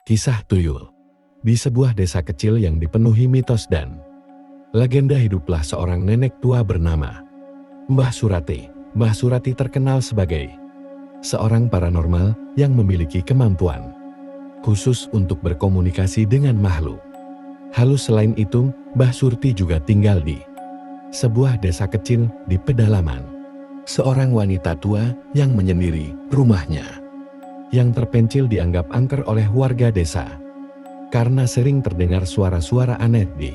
Kisah Tuyul. Di sebuah desa kecil yang dipenuhi mitos dan legenda hiduplah seorang nenek tua bernama Mbah Surati. Mbah Surati terkenal sebagai seorang paranormal yang memiliki kemampuan khusus untuk berkomunikasi dengan makhluk halus. Selain itu, Mbah Surti juga tinggal di sebuah desa kecil di pedalaman. Seorang wanita tua yang menyendiri rumahnya yang terpencil dianggap angker oleh warga desa karena sering terdengar suara-suara aneh di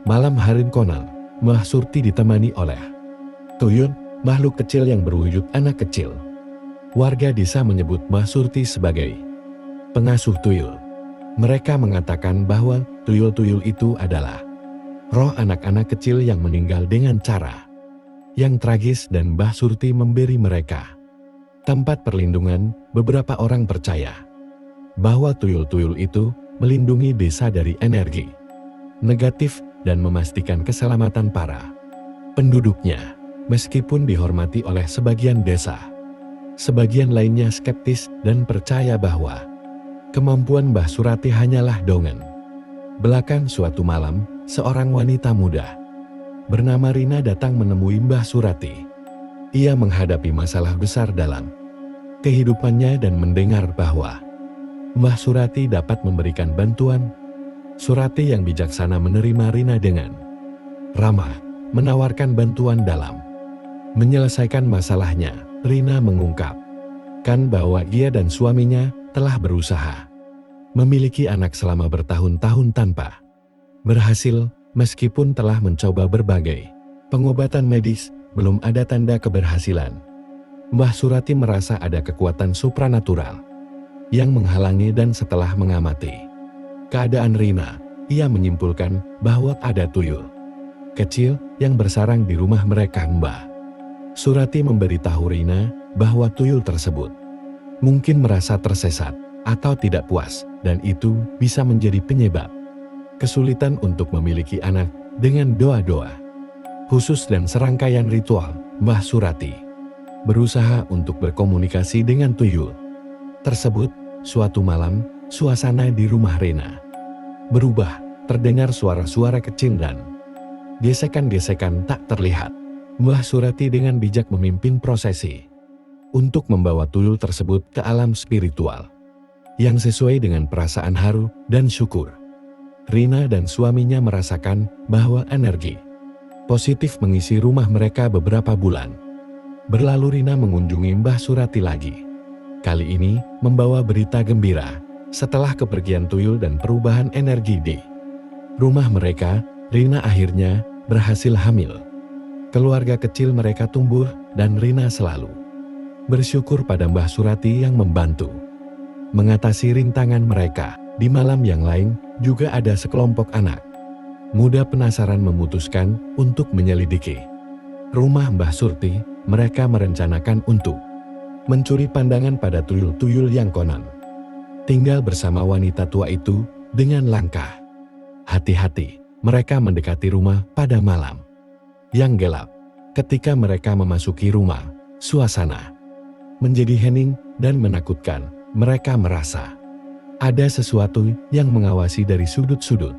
malam hari. Konon, Mbah Surti ditemani oleh tuyul, makhluk kecil yang berwujud anak kecil. Warga desa menyebut Mbah Surti sebagai pengasuh tuyul. Mereka mengatakan bahwa tuyul-tuyul itu adalah roh anak-anak kecil yang meninggal dengan cara yang tragis dan Mbah Surti memberi mereka tempat perlindungan. Beberapa orang percaya bahwa tuyul-tuyul itu melindungi desa dari energi negatif dan memastikan keselamatan para penduduknya. Meskipun dihormati oleh sebagian desa, sebagian lainnya skeptis dan percaya bahwa kemampuan Mbah Surati hanyalah dongeng belaka. Suatu malam, seorang wanita muda bernama Rina datang menemui Mbah Surati. Ia menghadapi masalah besar dalam kehidupannya dan mendengar bahwa Mbah Surati dapat memberikan bantuan. Surati yang bijaksana menerima Rina dengan ramah, menawarkan bantuan dalam menyelesaikan masalahnya. Rina mengungkapkan bahwa ia dan suaminya telah berusaha memiliki anak selama bertahun-tahun tanpa berhasil. Meskipun telah mencoba berbagai pengobatan medis, belum ada tanda keberhasilan. Mbah Surati merasa ada kekuatan supranatural yang menghalangi, dan setelah mengamati keadaan Rina, ia menyimpulkan bahwa ada tuyul kecil yang bersarang di rumah mereka. Mbah Surati memberitahu Rina bahwa tuyul tersebut mungkin merasa tersesat atau tidak puas, dan itu bisa menjadi penyebab kesulitan untuk memiliki anak. Dengan doa-doa khusus dan serangkaian ritual, Mbah Surati berusaha untuk berkomunikasi dengan tuyul tersebut. Suatu malam, suasana di rumah Rina berubah. Terdengar suara-suara kecil dan gesekan-gesekan tak terlihat. Mbah Surati dengan bijak memimpin prosesi untuk membawa tuyul tersebut ke alam spiritual yang sesuai dengan perasaan haru dan syukur. Rina dan suaminya merasakan bahwa energi positif mengisi rumah mereka. Beberapa bulan berlalu, Rina mengunjungi Mbah Surati lagi. Kali ini membawa berita gembira. Setelah kepergian tuyul dan perubahan energi di rumah mereka, Rina akhirnya berhasil hamil. Keluarga kecil mereka tumbuh dan Rina selalu bersyukur pada Mbah Surati yang membantu mengatasi rintangan mereka. Di malam yang lain juga ada sekelompok anak muda penasaran memutuskan untuk menyelidiki rumah Mbah Surti. Mereka merencanakan untuk mencuri pandangan pada tuyul-tuyul yang konon tinggal bersama wanita tua itu. Dengan langkah hati-hati, mereka mendekati rumah pada malam yang gelap. Ketika mereka memasuki rumah, suasana menjadi hening dan menakutkan. Mereka merasa ada sesuatu yang mengawasi dari sudut-sudut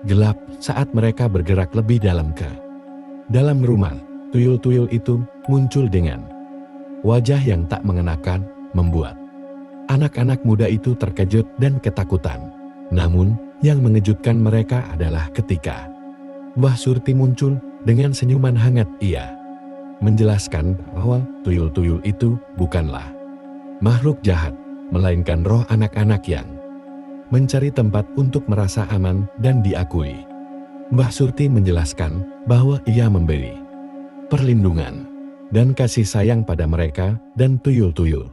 gelap. Saat mereka bergerak lebih dalam ke dalam rumah, tuyul-tuyul itu muncul dengan wajah yang tak mengenakan, membuat anak-anak muda itu terkejut dan ketakutan. Namun, yang mengejutkan mereka adalah ketika Mbah Surti muncul dengan senyuman hangat. Ia menjelaskan bahwa tuyul-tuyul itu bukanlah makhluk jahat, melainkan roh anak-anak yang mencari tempat untuk merasa aman dan diakui. Mbah Surti menjelaskan bahwa ia memberi perlindungan dan kasih sayang pada mereka, dan tuyul-tuyul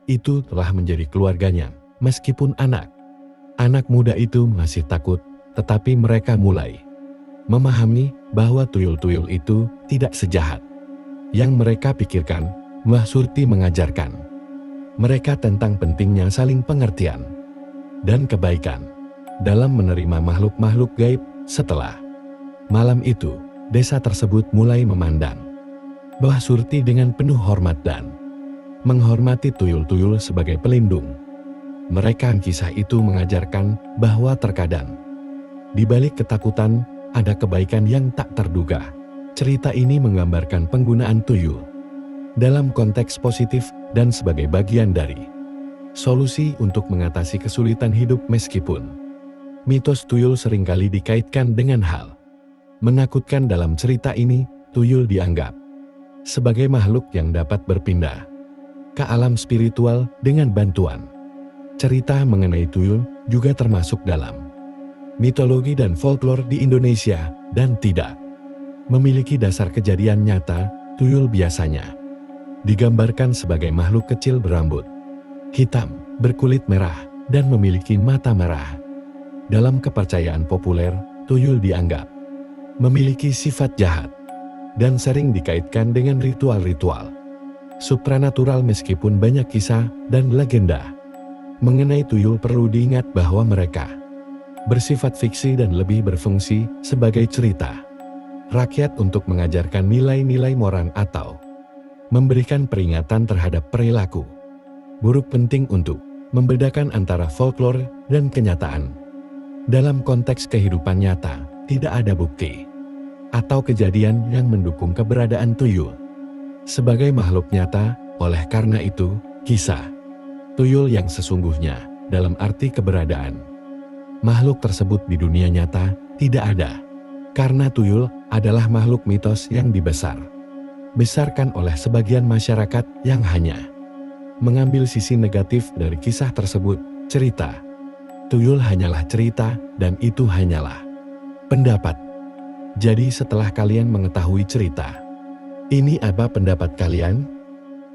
itu telah menjadi keluarganya. Meskipun anak muda itu masih takut, tetapi mereka mulai memahami bahwa tuyul-tuyul itu tidak sejahat yang mereka pikirkan. Mbah Surti mengajarkan mereka tentang pentingnya saling pengertian dan kebaikan dalam menerima makhluk-makhluk gaib. Setelah malam itu, desa tersebut mulai memandang Mbah Surti dengan penuh hormat dan menghormati tuyul-tuyul sebagai pelindung Kisah itu mengajarkan bahwa terkadang di balik ketakutan ada kebaikan yang tak terduga. Cerita ini menggambarkan penggunaan tuyul dalam konteks positif dan sebagai bagian dari solusi untuk mengatasi kesulitan hidup. Meskipun mitos tuyul seringkali dikaitkan dengan hal menakutkan, dalam cerita ini tuyul dianggap sebagai makhluk yang dapat berpindah ke alam spiritual dengan bantuan. Cerita mengenai tuyul juga termasuk dalam mitologi dan folklore di Indonesia dan tidak memiliki dasar kejadian nyata. Tuyul biasanya digambarkan sebagai makhluk kecil berambut hitam, berkulit merah, dan memiliki mata merah. Dalam kepercayaan populer, tuyul dianggap memiliki sifat jahat dan sering dikaitkan dengan ritual-ritual supranatural. Meskipun banyak kisah dan legenda mengenai tuyul, perlu diingat bahwa mereka bersifat fiksi dan lebih berfungsi sebagai cerita rakyat untuk mengajarkan nilai-nilai moral atau memberikan peringatan terhadap perilaku buruk. Penting untuk membedakan antara folklore dan kenyataan. Dalam konteks kehidupan nyata, tidak ada bukti atau kejadian yang mendukung keberadaan tuyul sebagai makhluk nyata. Oleh karena itu, kisah tuyul yang sesungguhnya dalam arti keberadaan makhluk tersebut di dunia nyata tidak ada. Karena tuyul adalah makhluk mitos yang dibesarkan oleh sebagian masyarakat yang hanya mengambil sisi negatif dari kisah tersebut. Cerita tuyul hanyalah cerita dan itu hanyalah pendapat. Jadi setelah kalian mengetahui cerita ini, apa pendapat kalian?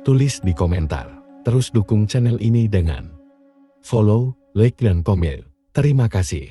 Tulis di komentar. Terus dukung channel ini dengan follow, like, dan komen. Terima kasih.